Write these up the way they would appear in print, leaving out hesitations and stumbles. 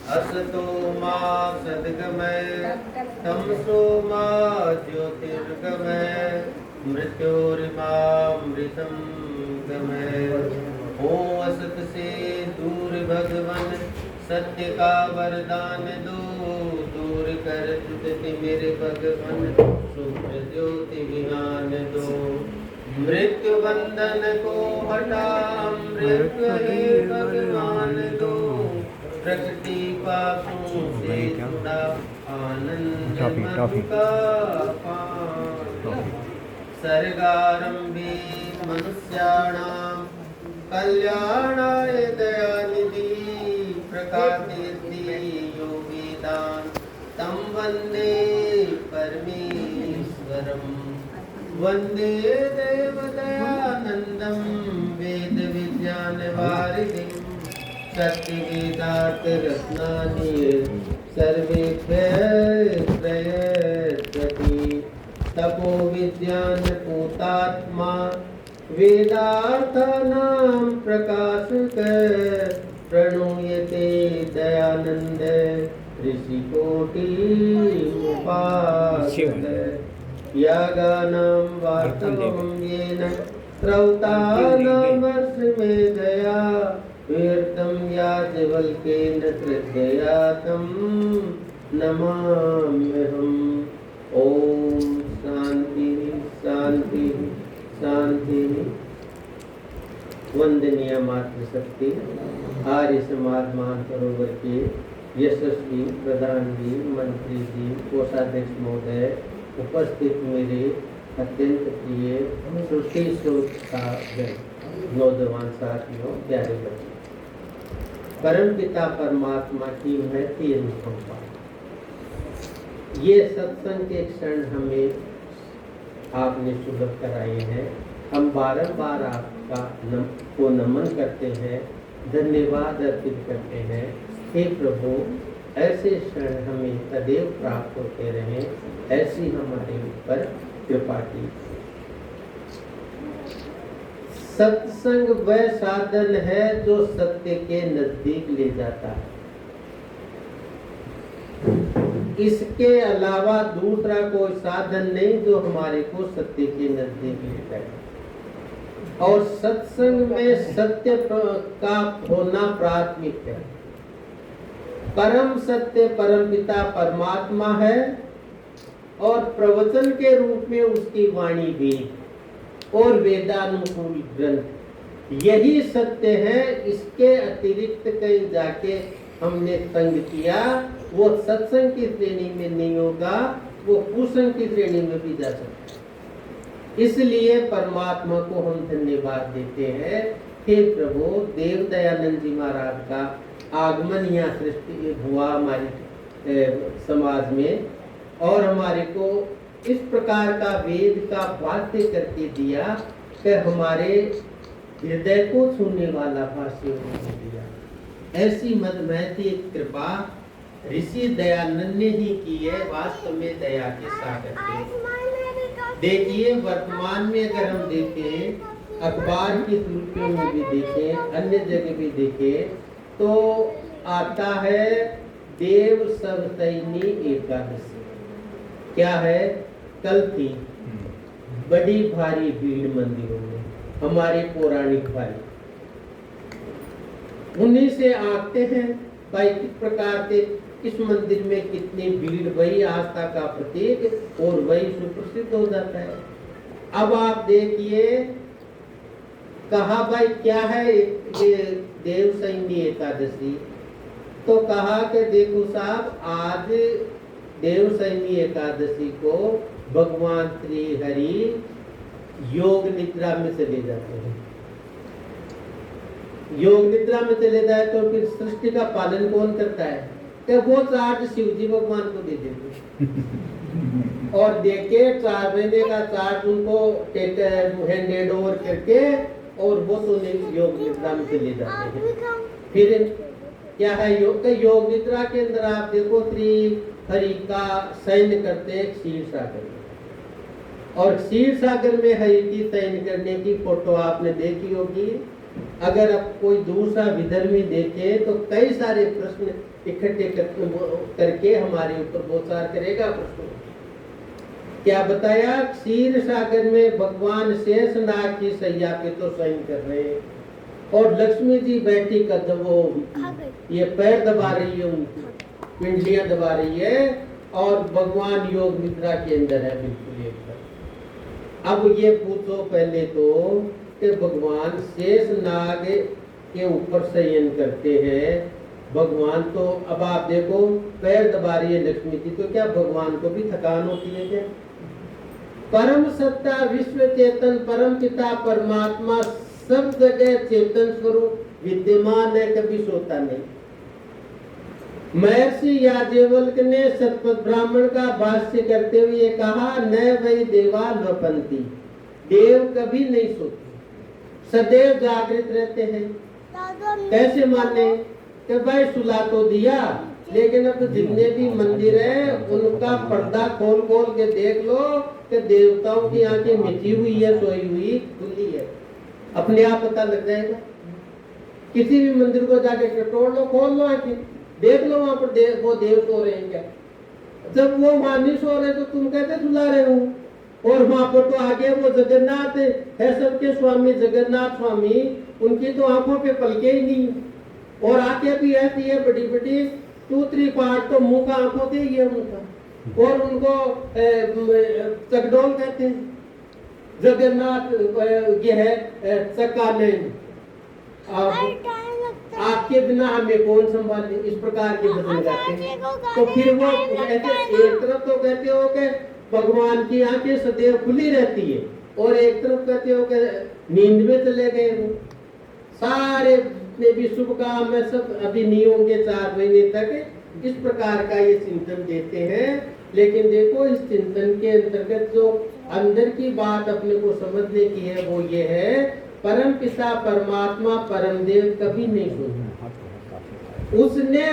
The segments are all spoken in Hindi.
असतो मा सद्गमय तमसो मा ज्योतिर्गमय मृत्योर्मामृतं गमय। ओम असत से दूर भगवन सत्य का वरदान दो, दूर कर दुख मेरे भगवन शुभ्र ज्योति विहान दो। मृत्यु बंधन को हटा मृत्यु हे भगवान दो, प्रकृति पापों से छुड़ा आनंद मधु का पान। सर्गारंभे मनुष्याणां कल्याणाय दयानिधि, प्रकाशयति योगिदान तं वन्दे परमेश्वरम्। वन्दे देवदयानन्दं वेद विज्ञानवारिधिं, सत्यवेदार्थ रत्नानि सर्वेभ्यः तपो विज्ञान पूतात्मा वेदार्थानां प्रकाशक, प्रणूयते दयानंद ऋषिकोटि उपासक। यागानां वास्तवं येन श्रौतानामश्रमेधया, विवर्तं याज्ञवल्क्येन श्रद्धया तं नमाम्यहम्। ओम शांति शांति शांति। वंदनीय मातृशक्ति आर्य समाज मानसरोवर के यशस्वी प्रधान जी, मंत्री जी, कोषाध्यक्ष महोदय, उपस्थित मेरे अत्यंत प्रिय सृष्टि स्रोत का नौजवान साथियों, प्यारे बच्चे, परम पिता परमात्मा की महती अनुकंपा, ये सत्संग के क्षण हमें आपने सुलभ कराए हैं। हम बारंबार आपका को नमन करते हैं, धन्यवाद अर्पित करते हैं। हे प्रभु, ऐसे क्षण हमें सदैव प्राप्त होते रहें, ऐसी हमारे ऊपर कृपा की। सत्संग वह साधन है जो सत्य के नजदीक ले जाता है। इसके अलावा दूसरा कोई साधन नहीं जो हमारे को सत्य के नजदीक ले जाए। और सत्संग में सत्य का होना प्राथमिक है। परम सत्य परमपिता परमात्मा है और प्रवचन के रूप में उसकी वाणी भी और वेदानुकूल ग्रंथ, यही सत्य है। इसके अतिरिक्त कहीं जाके हमने संग किया, वो सत्संग की श्रेणी में नहीं होगा, वो कुसंग की श्रेणी में भी जा सकता है। इसलिए परमात्मा को हम धन्यवाद देते हैं। हे प्रभु, देव दयानंद जी महाराज का आगमन यहाँ सृष्टि हुआ हमारे समाज में, और हमारे को इस प्रकार का वेद का वाद्य करके दिया कि हमारे हृदय को छूने वाला भाष्य उन्होंने दिया। ऐसी मदमहती कृपा ऋषि दयानंद ने ही की है। वास्तव में दया के सागर थे। देखिए, वर्तमान में अगर हम देखें, अखबार की सुर्खियों में भी देखें, अन्य जगह भी देखें, तो आता है देव सवतैनी एकादशी। क्या है? कल थी बड़ी भारी भीड़ मंदिरों में, हमारे पौराणिक भाई उन्हीं से आते हैं भाई किस प्रकार से इस मंदिर में कितनी भीड़, वही आस्था का प्रतीक और वही सुप्रसिद्ध हो जाता है। अब आप देखिए, कहा भाई क्या है ये देवसैनी एकादशी, तो कहा कि देखो साहब, आज देवसैनी एकादशी को भगवान श्री हरि योग निद्रा में चले जाते हैं। योग निद्रा में चले जाए तो फिर सृष्टि का पालन कौन करता है? कि वो चार्ज शिव जी भगवान को दे देते और देके 4 महीने का चार्ज उनको हैंड ओवर करके, और वो तो योग निद्रा में चले जाते हैं। फिर क्या है योग निद्रा के अंदर आप देखो, श्री हरि का शयन करते हैं क्षीर सागर में, और क्षीर सागर में हरि की शयन करने की फोटो आपने देखी होगी। अगर अब कोई दूसरा विधर्मी देखे तो कई सारे प्रश्न इकट्ठे करके हमारे ऊपर बोचार करेगा प्रश्न। क्या बताया? क्षीर सागर में भगवान शेषनाग की सैया पे तो शयन कर रहे हैं और लक्ष्मी जी बैठी कर वो ये पैर दबा रही है, उनकी पिंडलियां दबा रही है और भगवान योग निद्रा के अंदर है बिल्कुल एकदम। अब ये पूछो पहले तो कि भगवान शेषनाग के ऊपर शयन करते हैं भगवान, तो अब आप देखो पैर दबा रही है लक्ष्मी जी, तो क्या भगवान को भी थकान होती है क्या? परम सत्ता विश्व चेतन परम पिता परमात्मा सब जगह चेतन स्वरूप विद्यमान है, कभी सोता नहीं। महर्षि याज्ञवल्क्य ने शतपथ ब्राह्मण का भाष्य करते हुए कहा, न वै देवा नृपन्ति, देव कभी नहीं सोते, सदैव जागृत रहते हैं। कैसे माने? कि भाई सुला तो दिया, लेकिन अब जितने भी मंदिर है उनका पर्दा खोल खोल के देख लो कि देवताओं की आंखें मिटी हुई है, सोई हुई, खुली है, अपने आप पता लग जाएगा। किसी भी मंदिर को जाके टटोल लो, खोल लो आंखें, देख लो वहां पर वो देव सो रहे हैं क्या? जब वो वहां नहीं सो रहे तो तुम कहते सुला रहे हो। और वहां पर तो आगे वो जगन्नाथ है, सबके स्वामी जगन्नाथ स्वामी, उनकी तो आंखों पे पलके ही नहीं और आंखें भी ऐसी है बड़ी बड़ी, 2-3 पार्ट तो मुंह का आंखों से ही है उनका, और उनको चकडोल कहते हैं। जगन्नाथ ये है चक्का में, आपके बिना हमें कौन संभाले, इस प्रकार के बदल जाते हैं। तो फिर वो ऐसे एक तरफ तो कहते हो कि भगवान की आंखें सदैव खुली रहती है और एक तरफ कहते हो कि नींद में चले गए वो। सारे जितने भी शुभ काम है सब अभी नहीं होंगे 4 महीने तक, इस प्रकार का ये चिंतन देते हैं। लेकिन देखो इस चिंतन के अंतर्गत जो अंदर की बात अपने को समझने की है वो ये है, परम पिता परमात्मा परम देव कभी नहीं सोता। उसने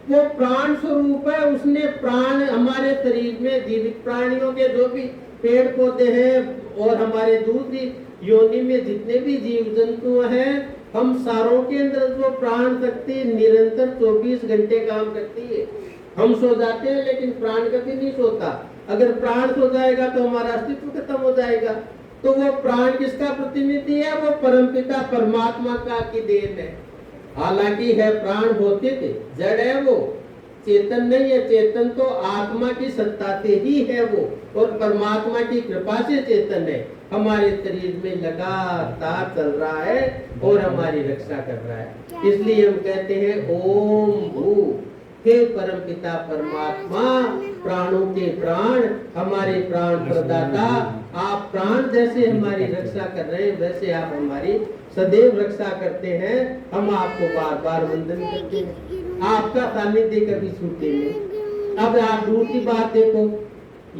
वो प्राण स्वरूप है, उसने प्राण हमारे शरीर में जीवित प्राणियों के जो भी पेड़ पौधे हैं और हमारे दूसरी योनि में जितने भी जीव जंतु हैं, हम सारों के अंदर जो प्राण शक्ति निरंतर 24 घंटे काम करती है। हम सो जाते हैं लेकिन प्राण कभी नहीं सोता। अगर प्राण सो जाएगा तो हमारा अस्तित्व खत्म हो जाएगा। तो वो प्राण किसका प्रतिनिधि है? वो परमपिता परमात्मा का की देन है। हालांकि है प्राण होते थे, जड़ है वो, चेतन नहीं है। चेतन तो आत्मा की सत्ता से ही है वो, और परमात्मा की कृपा से चेतन है, हमारे शरीर में लगातार चल रहा है और हमारी रक्षा कर रहा है। इसलिए हम कहते हैं ओम भू, हे परम पिता परमात्मा, प्राणों के प्राण, हमारे प्राण प्रदाता, आप प्राण जैसे हमारी रक्षा कर रहे हैं वैसे आप हमारी सदैव रक्षा करते हैं। हम आपको बार बार वंदन करते हैं, आपका सानिध्य कभी छूटे नहीं। अब आप दूसरी बात देखो,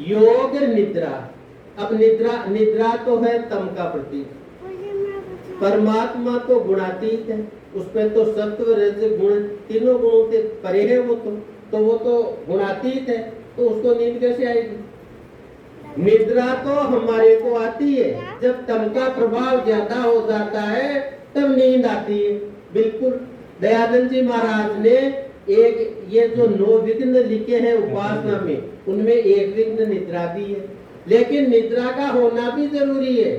योग निद्रा। अब निद्रा तो है तम का प्रतीक, परमात्मा तो गुणातीत है, उसमें तो सत्व रज गुण तीनों गुणों से परे है वो तो गुणातीत है, तो उसको नींद कैसे आएगी? निद्रा तो हमारे को आती है जब तम का प्रभाव ज्यादा हो जाता है, तब नींद आती है। बिल्कुल दयानंद जी महाराज ने एक ये जो 9 विघ्न लिखे हैं उपासना में, उनमें एक विघ्न निद्रा भी है। लेकिन निद्रा का होना भी जरूरी है,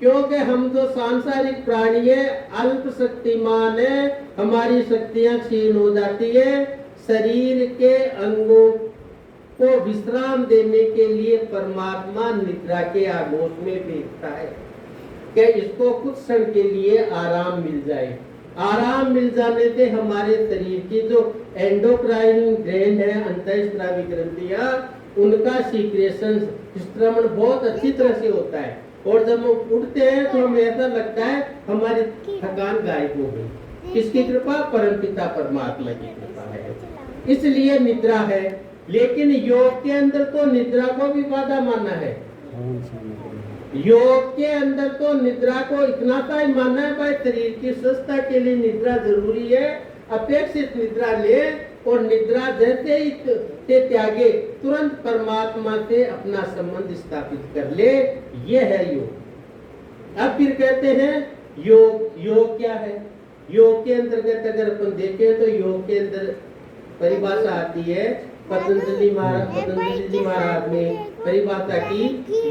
क्योंकि हम जो सांसारिक प्राणी है, अल्प शक्तिमान है, हमारी शक्तियां क्षीण हो जाती है। शरीर के अंगों को विश्राम देने के लिए परमात्मा निद्रा के आगोश में भेजता है कि इसको कुछ क्षण के लिए आराम मिल जाए। आराम मिल जाने से हमारे शरीर की जो एंडोक्राइन ग्लैंड है, अंतःस्रावी ग्रंथियां, उनका सीक्रेशन श्रवण बहुत अच्छी तरह से होता है, और जब हम उठते हैं तो हमें ऐसा लगता है हमारी थकान गायब हो गई। किसकी कृपा? परमपिता परमात्मा की कृपा है, इसलिए निद्रा है। लेकिन योग के अंदर तो निद्रा को भी बाधा माना है। योग के अंदर तो निद्रा को इतना सा ही माना है भाई, शरीर की स्वस्थता के लिए निद्रा जरूरी है, अपेक्षित निद्रा ले, और निद्रा जैसे ही त्यागे तुरंत परमात्मा से अपना संबंध स्थापित कर ले, ये है योग। अब फिर कहते हैं योग क्या है? योग के अंतर्गत अगर अपन देखें तो योग के अंदर परिभाषा आती है पतंजलि जी महाराज ने परिभाषा की,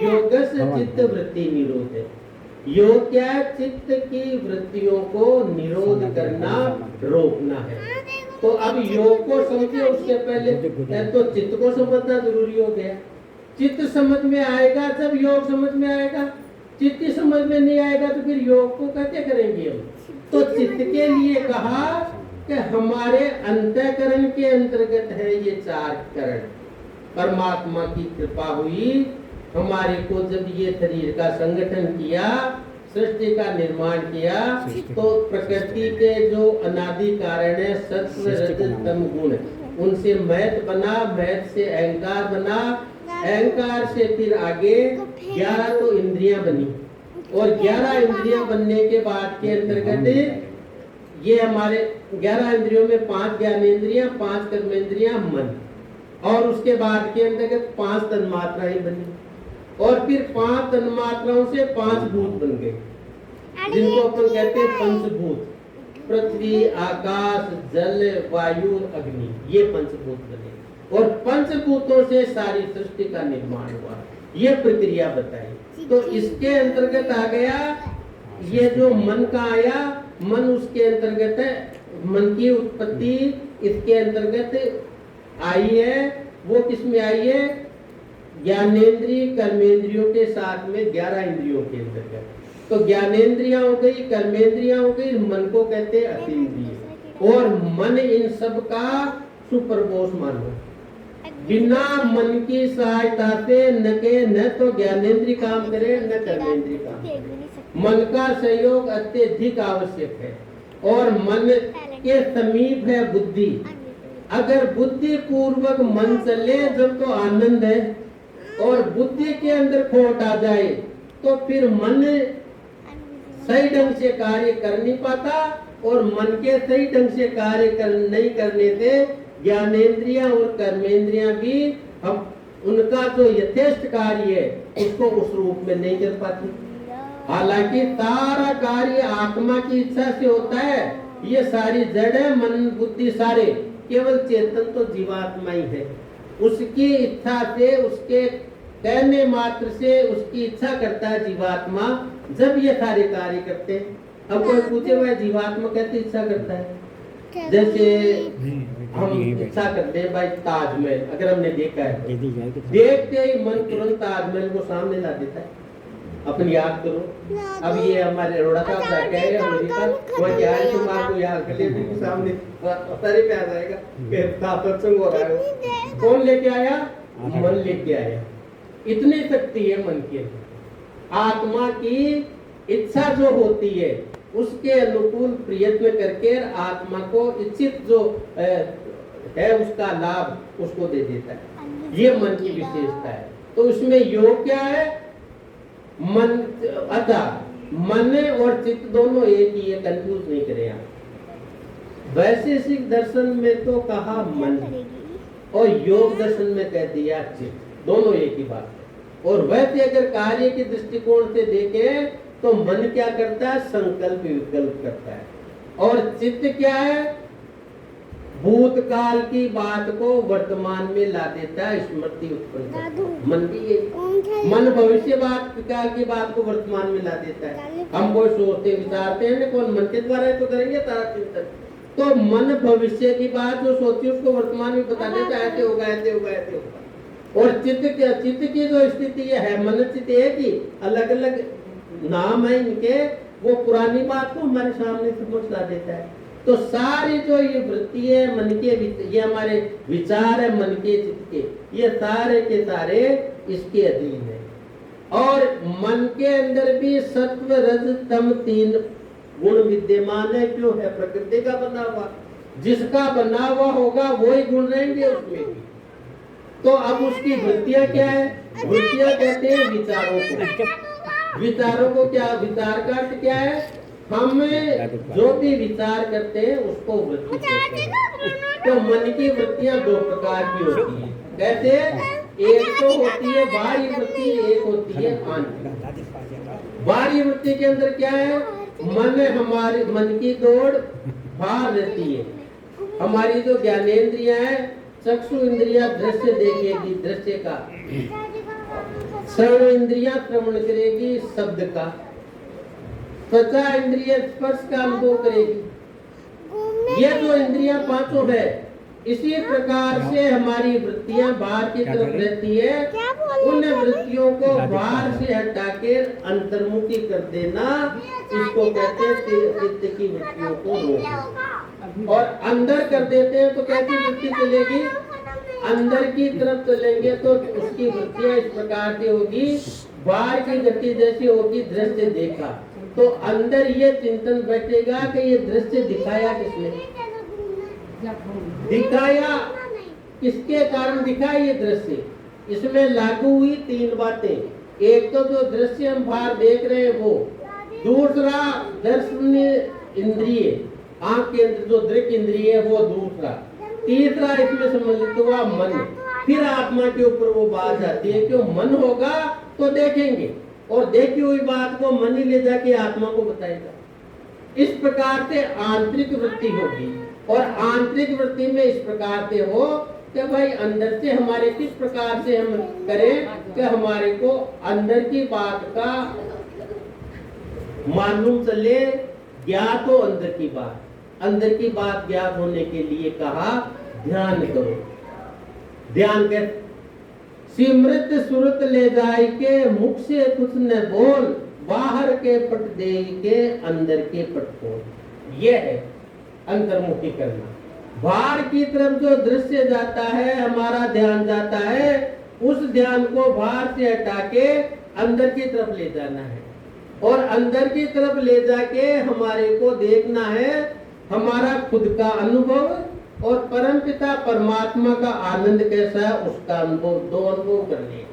योगस्य चित्त वृत्ति निरोध है। योग क्या है? चित्त की वृत्तियों को निरोध करना, रोकना है। तो अब योग को समझे, उसके पहले तो चित्त को समझना जरूरी हो गया। चित्त समझ में आएगा जब योग समझ में आएगा, चित्त समझ में नहीं आएगा तो फिर योग को कैसे करेंगे हम? तो चित्त के लिए कहा कि हमारे अंतःकरण के अंतर्गत है ये चार करण। परमात्मा की कृपा हुई हमारे को, जब ये शरीर का संगठन किया, सृष्टि का निर्माण किया, तो प्रकृति के जो अनादि कारण है सत्व रजत तम गुण, उनसे मैथ बना, मैथ से अहंकार बना, अहंकार से फिर आगे 11 तो इंद्रियां बनी, और 11 इंद्रियां बनने के बाद के अंतर्गत ये हमारे 11 इंद्रियों में 5 ज्ञानेंद्रियां, 5 कर्मेंद्रियां, मन, और उसके बाद के अंतर्गत 5 तन्मात्राएं बनी, और फिर 5 तन्मात्राओं से 5 भूत बन गए, जिनको अपन कहते हैं पंचभूत। पृथ्वी, आकाश, जल, वायु, अग्नि, ये पंचभूत बने, और पंचभूतों से सारी सृष्टि का निर्माण हुआ। ये प्रक्रिया बताई। तो इसके अंतर्गत आ गया ये जो मन का आया, मन उसके अंतर्गत है, मन की उत्पत्ति इसके अंतर्गत आई है। वो किस में आई है? ज्ञानेंद्रिय कर्मेंद्रियों के साथ में 11 इंद्रियों के अंतर्गत। तो ज्ञानेंद्रियां हो गई, कर्मेंद्रियां हो गई, मन को कहते हैं अतीन्द्रिय, और मन इन सब का सुपरबॉस मानो। बिना मन की सहायता से न तो ज्ञानेंद्रिय काम करे, न कर्मेंद्रिय काम करे। मन का सहयोग अत्यधिक आवश्यक है, और मन के समीप है बुद्धि। अगर बुद्धि पूर्वक मन चले जब तो आनंद है, और बुद्धि के अंदर खोट आ जाए तो फिर मन सही ढंग से कार्य कर नहीं पाता, और मन के सही ढंग से कार्य नहीं करने से ज्ञानेंद्रियां और कर्मेंद्रियां भी हम उनका जो यथेष्ट कार्य है उसको उस रूप में नहीं कर पाती। हालांकि सारा कार्य आत्मा की इच्छा से होता है। ये सारी जड़ है, मन बुद्धि सारे, केवल चेतन तो जीवात्मा ही है। उसकी इच्छा से, उसके कहने मात्र से उसकी इच्छा करता है जीवात्मा, जब ये सारे कार्य करते हैं। अब कोई पूछे वह जीवात्मा कैसे इच्छा करता है? जैसे हम इच्छा करते हैं भाई ताजमहल, अगर हमने देखा है, देखते ही मन तुरंत ताजमहल को सामने ला देता है। अपन याद करो, अब ये हमारे अरोड़ा साहब जाके आए अमेरिका, वहाँ क्या है तुम आपको याद कर ले सामने सारे पे आ जाएगा कि सत्संग हो रहा है। कौन लेके आया? मन लेके आया। इतनी शक्ति है मन के अंदर। आत्मा की इच्छा जो होती है उसके अनुकूल प्रयत्न करके आत्मा को इच्छित जो है उसका लाभ उसको दे देता है। ये मन की विशेषता है। तो उसमें योग क्या है? मन, अतः मन और चित्त दोनों एक ही है, कंफ्यूज नहीं करें आप। वैशेषिक दर्शन में तो कहा मन, और योग दर्शन में कह दिया चित्त, दोनों एक ही बात है। और वैसे अगर कार्य के दृष्टिकोण से देखें तो मन क्या करता है? संकल्प विकल्प करता है, और चित्त क्या है? भूतकाल की बात को वर्तमान में ला देता है, स्मृति उत्पन्न करता है। मन भी ये, मन भविष्य काल की बात को वर्तमान में ला देता है। हम कोई सोचते विचारते हैं, कौन मन के द्वारा तो करेंगे तारा चिंतन। तो मन भविष्य की बात जो सोची उसको वर्तमान में बता देता है, ऐसे होगा, ऐसे होगा, ऐसे होगा। और चित्त की जो स्थिति है, मन चित्त एक ही, अलग अलग नाम है इनके, वो पुरानी बात को हमारे सामने समझ ला देता है। तो सारी जो ये वृत्ति है मन के, ये हमारे विचार है मन के चित्त के, ये सारे के सारे इसके अधीन है। और मन के अंदर भी सत्व रज तम 3 गुण विद्यमान है। क्यों है? प्रकृति का बना हुआ, जिसका बना हुआ होगा वही गुण रहेंगे उसमें भी। तो अब उसकी वृत्तियां क्या है? वृत्तियां कहते हैं विचारों को। विचारों को क्या? विचार का अर्थ क्या है? हम जो भी विचार करते हैं उसको वृत्ति कहते हैं। तो मन की वृत्तियां 2 प्रकार की होती है। कहते हैं एक तो होती है बाह्य वृत्ति, एक होती है आंतरिक। बाह्य वृत्ति के अंदर क्या है? मन, हमारे मन की दौड़ बाहर रहती है, हमारी जो ज्ञानेंद्रियां है, चक्षु इंद्रिया दृश्य देखेगी, दृश्य का। श्रवण इंद्रिया श्रवण करेगी, शब्द का। त्वचा इंद्रिय स्पर्श का अनुभव करेगी। ये जो इंद्रियां पांचों है, इसी प्रकार से हमारी वृत्तियां बाहर की तरफ रहती है। उन वृत्तियों को बाहर से हटा के अंतर्मुखी कर देना, इसको कहते हैं चित्त की वृत्तियों को रोकना। और अंदर कर देते हैं तो कैसी वृत्ति चलेगी? अंदर की तरफ चलेंगे तो उसकी वृत्तियां इस प्रकार से होगी, बाहर की गति जैसी होगी, दृश्य देखा तो अंदर ये चिंतन बैठेगा कि ये दृश्य दिखाया किसने, दिखाया किसके कारण दिखाया ये दृश्य। इसमें लागू हुई तीन बातें। एक तो जो दृश्य हम बाहर देख रहे हैं वो, दूसरा दर्शन इंद्रिय, आंख के अंदर जो दृक इंद्रिय है वो दूसरा, तीसरा इसमें सम्मिलित हुआ मन। फिर आत्मा के ऊपर वो बात आती है कि मन होगा तो देखेंगे, और देखी हुई बात को मन ही ले जाके आत्मा को बताएगा। इस प्रकार से आंतरिक वृत्ति होगी, और आंतरिक वृत्ति में इस प्रकार से हो कि भाई अंदर से हमारे किस प्रकार से हम करें कि हमारे को अंदर की बात का मालूम चले, ज्ञात हो अंदर की बात। अंदर की बात ज्ञात होने के लिए कहा ध्यान करो। ध्यान कर सिमृत सुरत ले जाए के, मुख से कुछ न बोल, बाहर के पट दे के अंदर के पट खोल। ये है अंतर्मुखी करना। बाहर की तरफ जो दृश्य जाता है, हमारा ध्यान जाता है, उस ध्यान को बाहर से हटा के अंदर की तरफ ले जाना है, और अंदर की तरफ ले जाके हमारे को देखना है हमारा खुद का अनुभव और परमपिता परमात्मा का आनंद कैसा है, उसका अनुभव। दो अनुभव कर लिए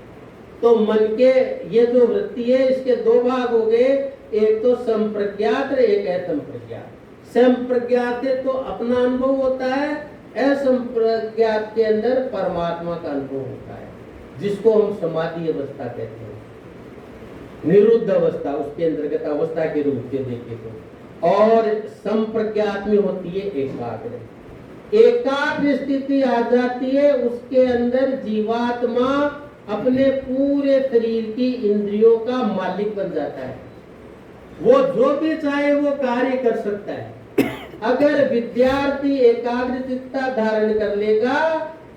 तो मन के ये जो वृत्ति है इसके दो भाग हो गए, एक तो संप्रज्ञात, एक असंप्रज्ञात। संप्रज्ञात तो अपना अनुभव होता है, असंप्रज्ञात के अंदर परमात्मा का अनुभव होता है, जिसको हम समाधि अवस्था कहते हैं, निरुद्ध अवस्था, उसके अंतर्गत अवस्था के रूप से देखे तो। और संप्रज्ञात में होती है एकाग्र। एकाग्र स्थिति आ जाती है, उसके अंदर जीवात्मा अपने पूरे शरीर की इंद्रियों का मालिक बन जाता है। वो जो भी चाहे वो कार्य कर सकता है। अगर विद्यार्थी एकाग्रचित्ता धारण कर लेगा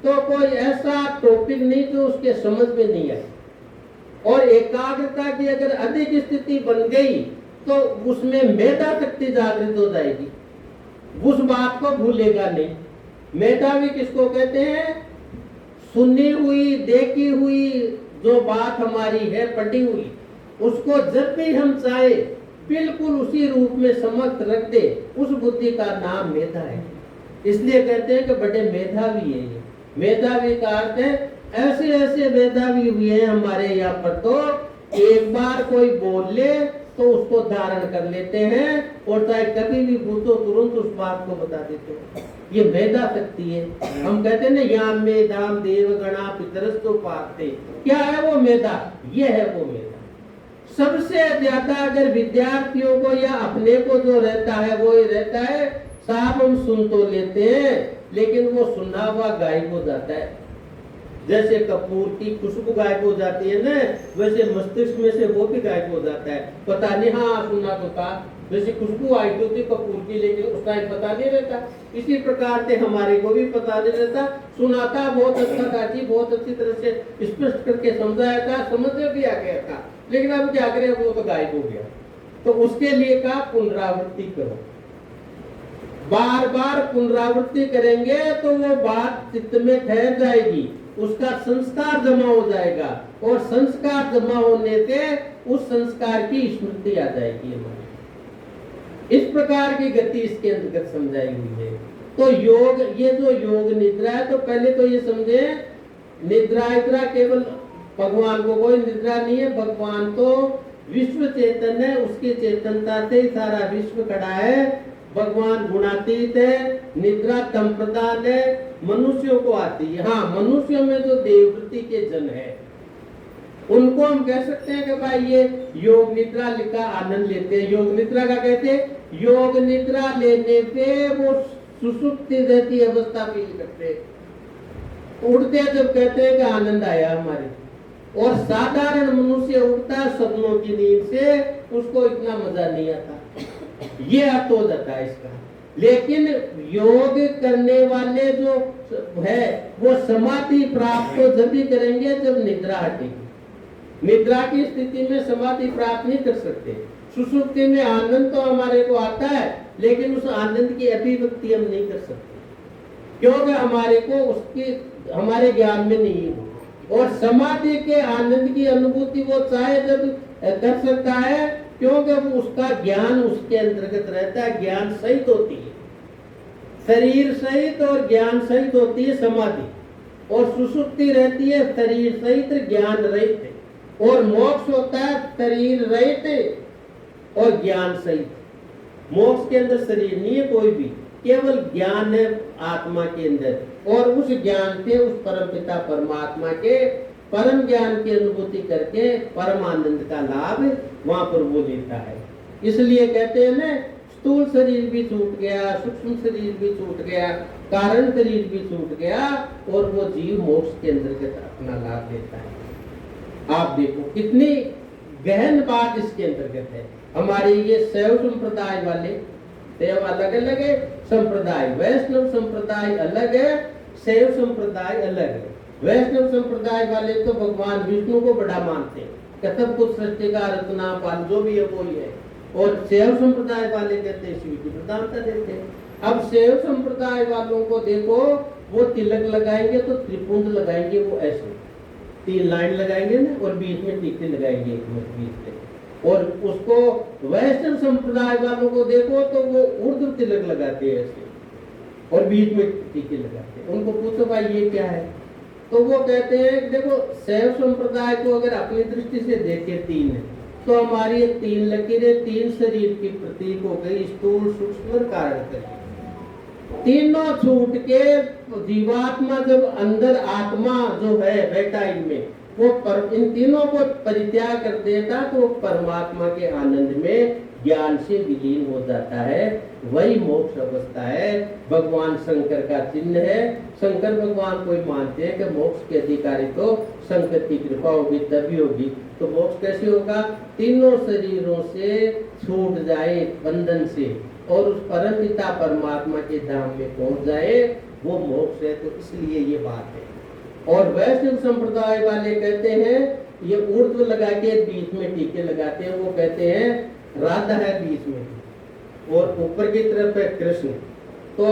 तो कोई ऐसा टॉपिक नहीं जो उसके समझ में नहीं आए। और एकाग्रता की अगर अधिक स्थिति बन गई तो उसमें मेधा शक्ति जागृत हो जाएगी, उस बात को भूलेगा नहीं। मेधावी किसको कहते हैं? सुनी हुई, देखी हुई जो बात हमारी है, पढ़ी हुई, उसको जब भी हम चाहे बिल्कुल उसी रूप में समक्ष रख दे, उस बुद्धि का नाम मेधा है। इसलिए कहते हैं कि बड़े मेधावी है ये। मेधावी का अर्थ है ऐसे ऐसे मेधावी हुए हैं हमारे यहाँ पर, तो एक बार कोई बोल ले तो उसको धारण कर लेते हैं, और चाहे कभी भी पूछो तुरंत उस बात को बता देते हैं। ये मेधा शक्ति है। हम कहते हैं ना, याम मेधाम देव गणा पितरस्तो पाते। क्या है वो मेधा? ये है वो मेधा। सबसे ज्यादा अगर विद्यार्थियों को या अपने को जो रहता है वो ही रहता है, साहब हम सुन तो लेते हैं लेकिन वो सुना हुआ गायब हो जाता है। जैसे कपूर की खुशबू गायब हो जाती है ना, वैसे मस्तिष्क में से वो भी गायब हो जाता है। पता नहीं, हाँ सुना तो था, जैसे खुशबू आई तो थी कपूर की, लेकिन उसका पता नहीं रहता। इसी प्रकार से हमारे को भी पता नहीं रहता। सुना था, बहुत अच्छा था जी, बहुत अच्छी तरह से स्पष्ट करके समझाया था, समझ में भी आ गया था, लेकिन अब क्या करें, वो तो गायब हो गया। तो उसके लिए का पुनरावृत्ति करो, बार बार पुनरावृत्ति करेंगे तो वो बात चित्त में ठहर जाएगी, उसका संस्कार जमा हो जाएगा, और संस्कार जमा होने से उस संस्कार की स्मृति आ जाएगी हमारी। इस प्रकार की गति इसके अंतर्गत समझाई हुई है। तो योग, ये जो योग निद्रा है, तो पहले तो ये समझे निद्रा इद्रा केवल भगवान को कोई निद्रा नहीं है। भगवान तो विश्व चेतन है, उसकी चेतनता से ही सारा विश्व खड़ा है। भगवान गुणातीत है, निद्रा तम प्रदान है, मनुष्यों को आती है। हाँ, मनुष्यों में जो देववृत्ति के जन है उनको हम कह सकते हैं कि भाई ये योग निद्रा का आनंद लेते हैं। योग निद्रा का कहते हैं, योग निद्रा लेने पे वो सुसुप्ति रहती अवस्था फील करते हैं। उठते जब कहते हैं कि आनंद आया हमारे, और साधारण मनुष्य उठता सपनों की नींद से, उसको इतना मजा नहीं आता। ये अर्थ हो जाता है इसका। लेकिन योग करने वाले जो है वो समाधि प्राप्त तो जब भी करेंगे जब निद्रा हटेगी। निद्रा की स्थिति में समाधि प्राप्त नहीं कर सकते। सुसुप्ति में आनंद तो हमारे को आता है, लेकिन उस आनंद की अभिव्यक्ति हम नहीं कर सकते, क्योंकि हमारे को उसकी हमारे ज्ञान में नहीं है। और समाधि के आनंद की अनुभूति वो चाहे जब कर सकता है, क्योंकि वो उसका ज्ञान उसके अंतर्गत रहता है। ज्ञान सहित होती है, शरीर सहित और ज्ञान सहित होती है समाधि, और सुसुप्ति रहती है शरीर सहित ज्ञान रहित, और मोक्ष होता है शरीर रहित और ज्ञान सहित। मोक्ष के अंदर शरीर नहीं है कोई भी, केवल ज्ञान है आत्मा के अंदर, और उस ज्ञान से उस परमपिता परमात्मा के परम ज्ञान की अनुभूति करके परम आनंद का लाभ वहां पर वो लेता है। इसलिए कहते हैं ना, स्थूल शरीर भी छूट गया, सूक्ष्म शरीर भी छूट गया, कारण शरीर भी छूट गया, और वो जीव मोक्ष के अंतर्गत अपना लाभ लेता है। आप देखो कितनी गहन बात इसके अंतर्गत है। हमारे ये शैव संप्रदाय वाले, शैव अलग अलग है संप्रदाय, वैष्णव संप्रदाय अलग है, शैव संप्रदाय अलग है। वैष्णव संप्रदाय वाले तो भगवान विष्णु को बड़ा मानते हैं, सब कुछ सृष्टि का रचना पाल जो भी है वो ही है। और शैव संप्रदाय वाले कहते हैं शिव की प्रधानता देते हैं। अब शैव संप्रदाय वालों को देखो, वो तिलक लगाएंगे तो त्रिपुंड लगाएंगे, वो ऐसे 3 लाइन लगाएंगे ना, और बीच में टीके लगाएंगे एक बीच में। और उसको वैष्णव संप्रदाय वालों को देखो तो वो उर्दू तिलक लगाते हैं ऐसे, और बीच में टीके लगाते हैं। उनको पूछो भाई ये क्या है, तो वो कहते हैं देखो शैव संप्रदाय को अगर अपनी दृष्टि से देखे 3 है, तो हमारी ये 3 लकीरें 3 शरीर की प्रतीक हो गई, स्थूल सूक्ष्म कारण शरीर। तीनों छूट के जीवात्मा जब अंदर आत्मा जो है बैठा इनमें, वो इन तीनों को परित्याग कर देता तो वो परमात्मा के आनंद में ज्ञान से विलीन हो जाता है। वही मोक्ष अवस्था है। भगवान शंकर का चिन्ह है। शंकर भगवान को मानते हैं कि मोक्ष के अधिकारी तो शंकर की कृपा होगी तभी होगी। तो मोक्ष कैसे होगा? तीनों शरीरों से छूट जाए बंधन से और उस परम पिता परमात्मा के धाम में पहुंच जाए, वो मोक्ष है। तो इसलिए ये बात है। और वैष्णव संप्रदाय वाले कहते हैं, ये ऊर्ध्व लगा के बीच में टीके लगाते हैं, वो कहते हैं राधा है बीच में और ऊपर की तरफ है कृष्ण। तो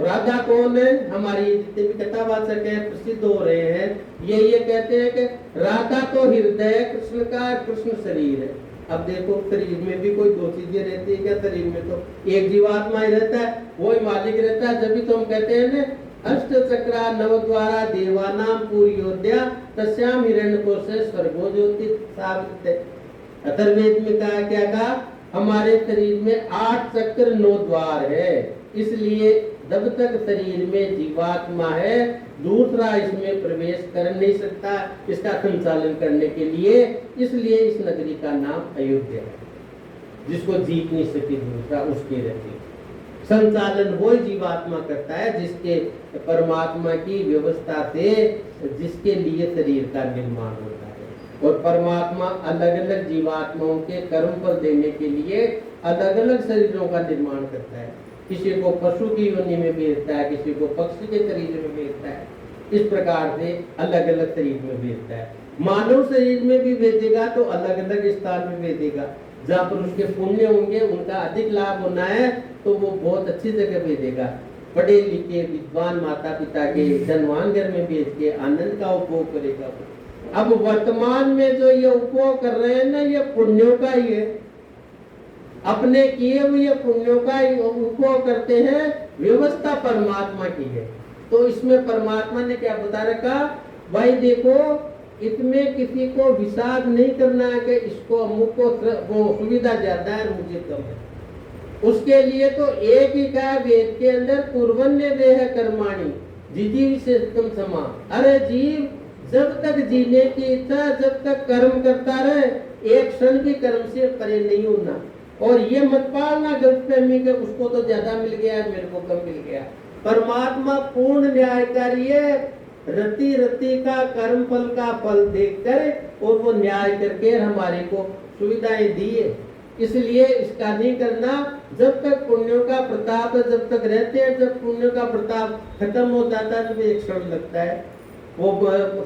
राधा कौन है? हमारी जितने भी कथावाचक है प्रसिद्ध हो रहे हैं, ये कहते हैं कि राधा तो हृदय कृष्ण का, कृष्ण शरीर है। अब देखो शरीर में भी कोई 2 चीजें रहती है क्या? शरीर में तो एक जीवात्मा ही रहता है, वही मालिक रहता है। जब भी तो हम कहते हैं ना, अष्ट चक्रा नवद्वारा देवानाम पूरी योद्धा तस्याम हिरण्यकोशे स्वर्गो ज्योति सावित्य। अथर्ववेद में कहा, क्या कहा? हमारे शरीर में 8 चक्र 9 द्वार है। इसलिए जब तक शरीर में जीवात्मा है, दूसरा इसमें प्रवेश कर नहीं सकता इसका संचालन करने के लिए। इसलिए इस नगरी का नाम अयोध्या है। जिसको जीत नहीं सके दूसरा, उसके रहते संचालन वो जीवात्मा करता है, जिसके परमात्मा की व्यवस्था से जिसके लिए शरीर का निर्माण होता है। और परमात्मा अलग अलग जीवात्माओं के कर्म पर देने के लिए अलग अलग शरीरों का निर्माण करता है। किसी को पशु की योनि में भेजता है, किसी को पक्षी के शरीर में भेजता है। इस प्रकार से अलग अलग शरीर में भेजता है। मानव शरीर में भी भेजेगा तो अलग अलग स्थान में भेजेगा। जहाँ पर उसके पुण्य होंगे, उनका अधिक लाभ होना है, तो वो बहुत अच्छी जगह भेजेगा। पढ़े लिखे विद्वान माता पिता के धनवान घर में भेज के आनंद का उपभोग करेगा। अब वर्तमान में जो ये उपभोग कर रहे हैं ना, ये पुण्यों का ही है। अपने किए हुए पुण्यों का ही उपभोग करते हैं। व्यवस्था परमात्मा की है। तो इसमें परमात्मा ने क्या बता रखा? भाई देखो, इसमें किसी को विषाद नहीं करना है कि इसको अमुक को वो सुविधा ज्यादा है, मुझे कम है। उसके लिए तो एक ही कहा वेद के अंदर, पूर्वन्य देह कर्माणी जिजी विशेषतम समा। अरे जीव जब तक जीने की इच्छा, जब तक कर्म करता रहे, एक क्षण भी कर्म से परे नहीं होना। और ये मत पालना गलतफहमी के उसको तो ज्यादा मिल गया, मेरे को कम मिल गया। परमात्मा पूर्ण न्यायकारी है, रति रति का कर्म फल का फल देखकर और वो न्याय करके हमारे को सुविधाएं दी है। इसलिए इसका नहीं करना। जब तक पुण्यों का प्रताप है, जब तक रहते हैं, जब पुण्यों का प्रताप खत्म हो जाता है तो एक क्षण लगता है। वो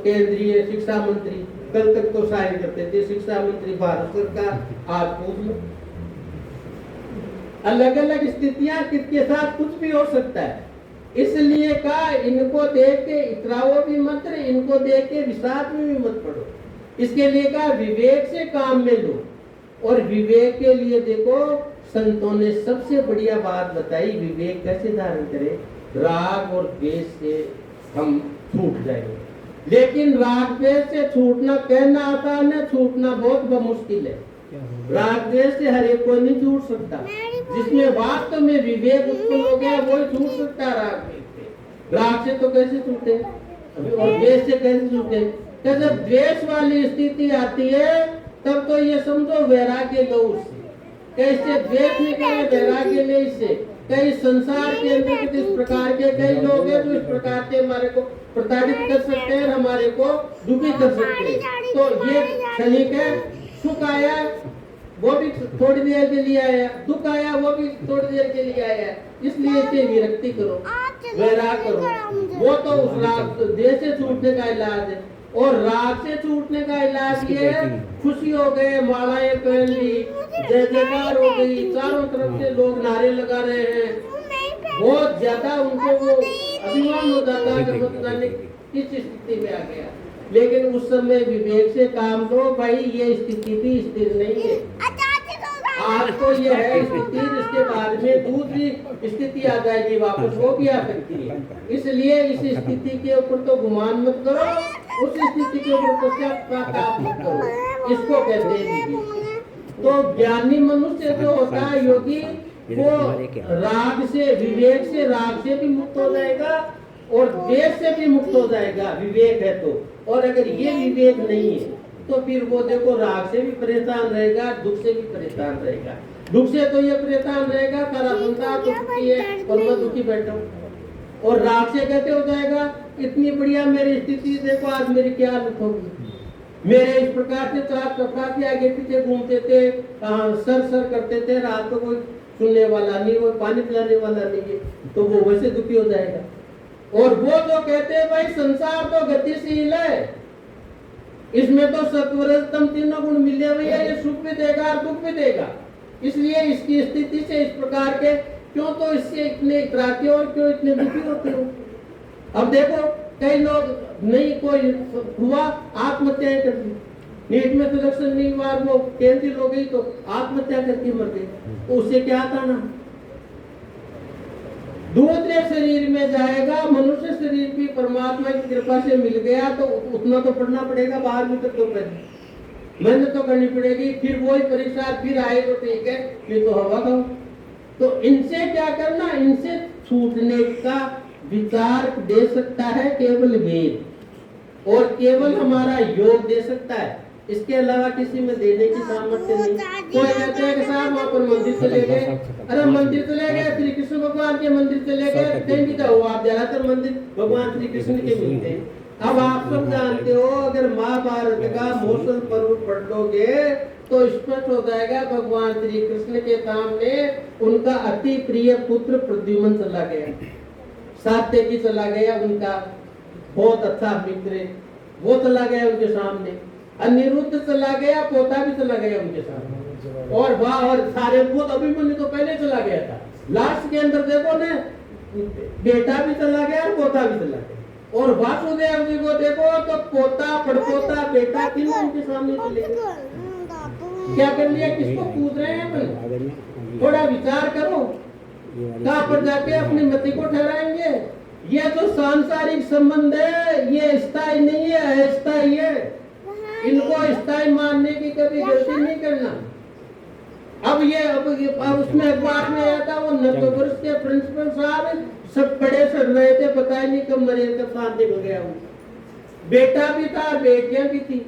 केंद्रीय शिक्षा मंत्री कल तक तो साइन करते थे, शिक्षा मंत्री भारत सरकार आज पूर्ण। अलग अलग स्थितियां किसके साथ कुछ भी हो सकता है। इसलिए कहा इनको देख के इतराओ भी मत, इनको देख के विषाद में भी मत पड़ो। इसके लिए कहा विवेक से काम में लो। और विवेक के लिए देखो संतों ने सबसे बढ़िया बात बताई, विवेक कैसे धारण करे। राग और द्वेष से हम छूट जाएंगे, लेकिन राग द्वेष से छूटना कहना आसान है, छूटना बहुत मुश्किल है। राग द्वेष से हर एक कोई नहीं छूट सकता। जिसमें वास्तव में विवेक उत्पन्न हो गया वो ही छूट सकता है राग द्वेष से। राग से तो कैसे छूटे और द्वेष से कैसे छूटे। तो जब द्वेष वाली स्थिति आती है तब तो ये समझो वैराग्य लो उससे। कैसे द्वेष नहीं करे, वैराग्य ले इससे। कई संसार के अंदर इस प्रकार के कई लोग हैं जो इस प्रकार से हमारे को प्रताड़ित कर सकते हैं, हमारे को दुखी कर सकते हैं। तो ये क्षणिक है। सुख आया वो भी थोड़ी देर के लिए आया, दुख आया वो भी थोड़ी देर के लिए आया। इसलिए इसे विरक्ति करो, वैराग करो। वो तो उस राग देश से छूटने का इलाज है। और राग से छूटने का इलाज ये है, खुशी हो गए, मालाएं पहन ली, जय जयकार हो गई, चारों तरफ से लोग नारे लगा रहे हैं। बहुत ज्यादा उनको वो अभिमान हो जाता है कि पता नहीं किस स्थिति में आ गया। लेकिन उस समय विवेक से काम लो भाई, ये स्थिति भी स्थिर नहीं है। आज तो ये है स्थिति, जिसके बाद में दूसरी स्थिति आ जाएगी वापस, वो भी आ सकती है। इसलिए इस स्थिति के ऊपर तो गुमान मत करो, उस स्थिति के ऊपर पश्चाताप मत करो। इसको कहते हैं। तो ज्ञानी मनुष्य जो होता है योगी, वो राग से विवेक से राग से भी मुक्त हो जाएगा और द्वेष से भी मुक्त हो जाएगा, विवेक है तो। और अगर ये विवेक नहीं है तो फिर वो देखो राग से भी परेशान रहेगा, दुख से भी परेशान रहेगा। दुख से तो ये परेशान रहेगा सारा संसार दुखी है और मैं दुखी बैठा हूँ। और राग से कहते हो जाएगा इतनी बढ़िया मेरी स्थिति देखो, आज मेरी क्या हालत होगी। मेरे इस प्रकार से चार चपाती आगे पीछे घूमते थे, सर सर करते थे, रात को कोई सुनने वाला नहीं, कोई पानी पिलाने वाला नहीं है, तो वो वैसे दुखी हो जाएगा। और वो जो कहते हैं भाई संसार तो गतिशील है, इसमें तो सत्वरजतम तीनों गुण मिले हुए हैं, ये सुख भी देगा और दुख भी देगा। इसलिए इसकी स्थिति से इस प्रकार के क्यों तो इससे इतने इतराते हो, क्यों इतने दुखी होते हो। अब देखो कई लोग नहीं कोई हुआ आत्महत्या कर दी, नीट में सिलेक्शन नहीं हुआ, वो कैंसिल हो गई तो आत्महत्या करके मर गए। तो उससे क्या था ना, दूसरे शरीर में जाएगा, मनुष्य शरीर भी परमात्मा की कृपा से मिल गया तो उतना तो पढ़ना पड़ेगा, बाहर में तो पहले मेहनत तो करनी पड़ेगी। फिर वही परीक्षा फिर आए तो ठीक है, ये तो हवा खाओ। तो इनसे क्या करना, इनसे छूटने का विचार दे सकता है केवल वेद, और केवल हमारा योग दे सकता है। इसके अलावा किसी में देने की सामर्थ्य नहीं। कोई कहते हैं कि साहब वहाँ पर मंदिर चले गए, अरे मंदिर चले गए, श्री कृष्ण भगवान के मंदिर चले गए, कहीं भी जाओ आप, ज्यादातर मंदिर भगवान श्री कृष्ण के मिलते हैं। अब आप सब जानते हो, अगर महाभारत का मौसल पर्व पढ़ लोगे तो स्पष्ट हो जाएगा, भगवान श्री कृष्ण के सामने उनका अति प्रिय पुत्र प्रद्युम्न चला गया, सात्यकी चला गया, उनका बहुत अच्छा मित्र वो चला गया उनके सामने, अनिरुद्ध चला गया, पोता भी चला गया उनके सामने, और वाह, और सारे बहुत अभिमन्यु तो पहले चला गया था। लास्ट के अंदर देखो ना, बेटा भी चला गया और पोता भी चला गया। और वासुदेव जी को देखो तो पोता, पड़पोता, बेटा तीनों उनके सामने चले गए। क्या कर लिया, किसको पूछ रहे हैं अपन? थोड़ा विचार करो, कहाँ पर जाके अपनी मति को ठहराएंगे। ये जो सांसारिक संबंध है ये स्थायी नहीं है, अस्थायी है। इनको स्थायी मानने की कभी गलती नहीं करना। अब उसमें अखबार में आया था, वो 90 वर्ष के प्रिंसिपल साहब सब बड़े सड़ रहे थे, पता ही नहीं कब मरे, कब शांति हो गया। वो बेटा भी था, बेटियां भी थी,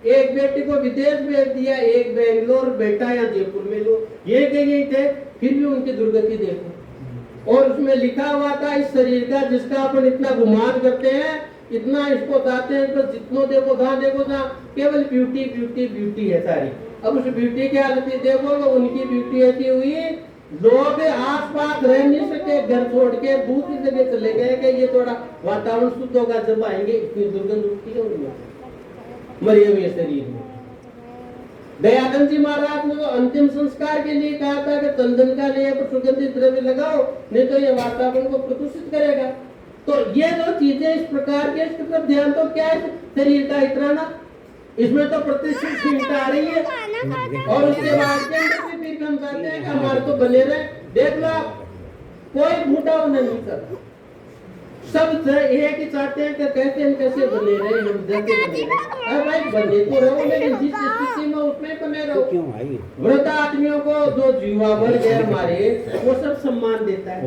एक बेटे को विदेश भेज दिया, एक बेंगलोर, बेटा या जयपुर में लो, ये कहीं थे, फिर भी उनकी दुर्गति देखो। और उसमें लिखा हुआ था इस शरीर का जिसका अपन इतना गुमान करते हैं, इतना इसको चाहते हैं, तो जितनो देखो जहाँ केवल ब्यूटी ब्यूटी ब्यूटी है सारी। अब उस ब्यूटी की हालत देखो तो उनकी ब्यूटी ऐसी हुई, लोग आस पास रह नहीं सके, घर छोड़ के दूसरी जगह चले गए कि ये थोड़ा वातावरण शुद्ध होगा, जब आएंगे इतनी दुर्गंध उठती है उनमें मरे हुए शरीर में। दयानंद जी महाराज ने तो अंतिम संस्कार के लिए कहा था कि चंदन का लेप सुगंधित द्रव्य लगाओ, नहीं तो ये वातावरण को प्रदूषित करेगा। तो ये जो चीजें इस प्रकार के, इसके ऊपर ध्यान तो क्या है, शरीर का इतराना, इसमें तो प्रतिष्ठित आ रही है। और उसके बाद फिर हम चाहते हैं कि हमारे तो बने रहे। देख लो आप, कोई भूटा होना नहीं चाहता, सब एक ही चाहते हैं कि कहते हैं कैसे बने रहे, हम जैसे बने रहे। अरे भाई बने तो रहो, लेकिन जिस स्थिति में उसमें बने रहो। वृद्ध आदमियों को जो जीवा वर्ग है हमारे, वो सब सम्मान देता है,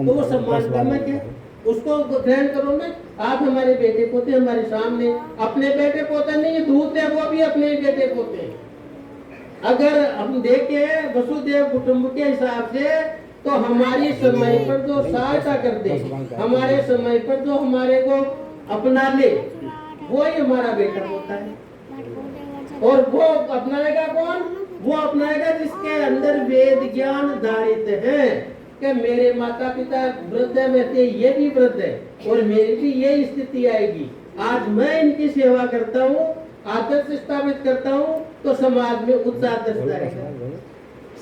तो वो सम्मान करना क्या, उसको ग्रहण करो ना। आप हमारे बेटे पोते हमारे सामने, अपने बेटे पोते नहीं, दूध है वो भी अपने बेटे पोते हैं। अगर हम देखें वसुदेव कुटुंब के हिसाब से, तो हमारी समय पर जो सहायता कर दे, हमारे समय पर जो हमारे को अपना ले, वो ही हमारा बेटा होता है। और वो अपनाएगा कौन, वो अपनाएगा जिसके अंदर वेद ज्ञान धारित है कि मेरे माता पिता वृद्ध है, वैसे ये भी वृद्ध है और मेरी भी यही स्थिति आएगी। आज मैं इनकी सेवा करता हूँ, आदर्श स्थापित करता हूँ, तो समाज में उच्च आदर्श आएगा।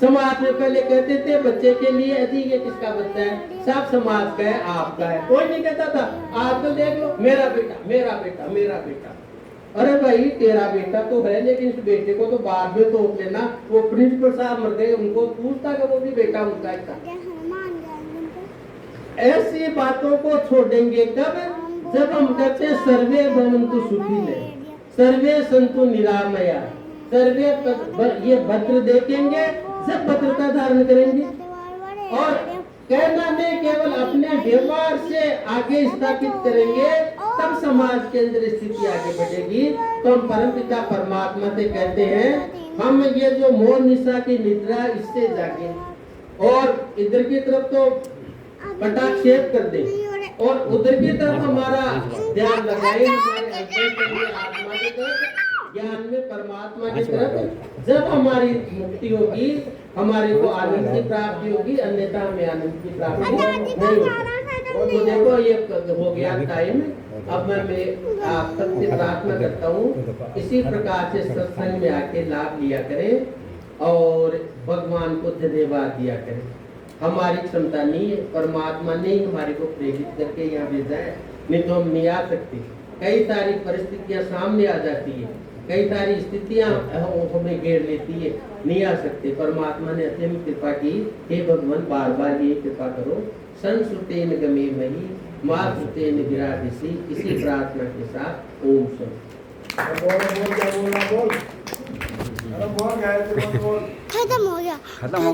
समाज में पहले कहते थे बच्चे के लिए अधिक ये किसका बच्चा है, सब समाज का है, आपका है, कोई नहीं कहता था। आज तो देख लो, मेरा बेटा मेरा बेटा मेरा बेटा। अरे भाई तेरा बेटा तो है, लेकिन इस बेटे को तो बाद में तो लेना। वो प्रिंसिपल साहब मर गए, उनको पूछता कि वो भी बेटा उनका था। ऐसी बातों को छोड़ेंगे कब, जब हम कहते हैं सर्वे भवन्तु सुखिनः, सर्वे सन्तु निरामया, सर्वे ये भद्र देखेंगे, सब भद्रता धारण करेंगे। और कहना नहीं, केवल अपने व्यवहार से आगे स्थापित करेंगे, तब समाज के अंदर स्थिति आगे बढ़ेगी। तो हम परमपिता परमात्मा से कहते हैं, हम ये जो मौन निशा की निद्रा, इससे जागे और इधर की तरफ तो कटाक्षेप कर दे और उधर की तरफ हमारा ध्यान लगाए, आत्मा की तरफ, ज्ञान में परमात्मा की तरफ। जब हमारी मुक्ति होगी, हमारे को आनंद की प्राप्ति होगी, अन्यथा हमें आनंद की प्राप्ति नहीं होगी। तो देखो ये हो गया टाइम। अब मैं आप सबसे प्रार्थना करता हूँ, इसी प्रकार से सत्संग में आके लाभ लिया करें और भगवान को धन्यवाद दिया करें। हमारी क्षमता नहीं है, परमात्मा ने ही हमारे को प्रेरित करके यहाँ भेजा है, नहीं तो हम नहीं आ सकते। कई सारी परिस्थितियाँ सामने आ जाती है, कई सारी स्थितियाँ हमें घेर लेती है, नहीं आ सकते। परमात्मा ने अत्यंत कृपा की, हे भगवान बार बार ये कृपा करो। संसुतेन गमे मही मातृतेन विराजिसी, इसी प्रार्थना के साथ ओम शांति। खत्म हो गया।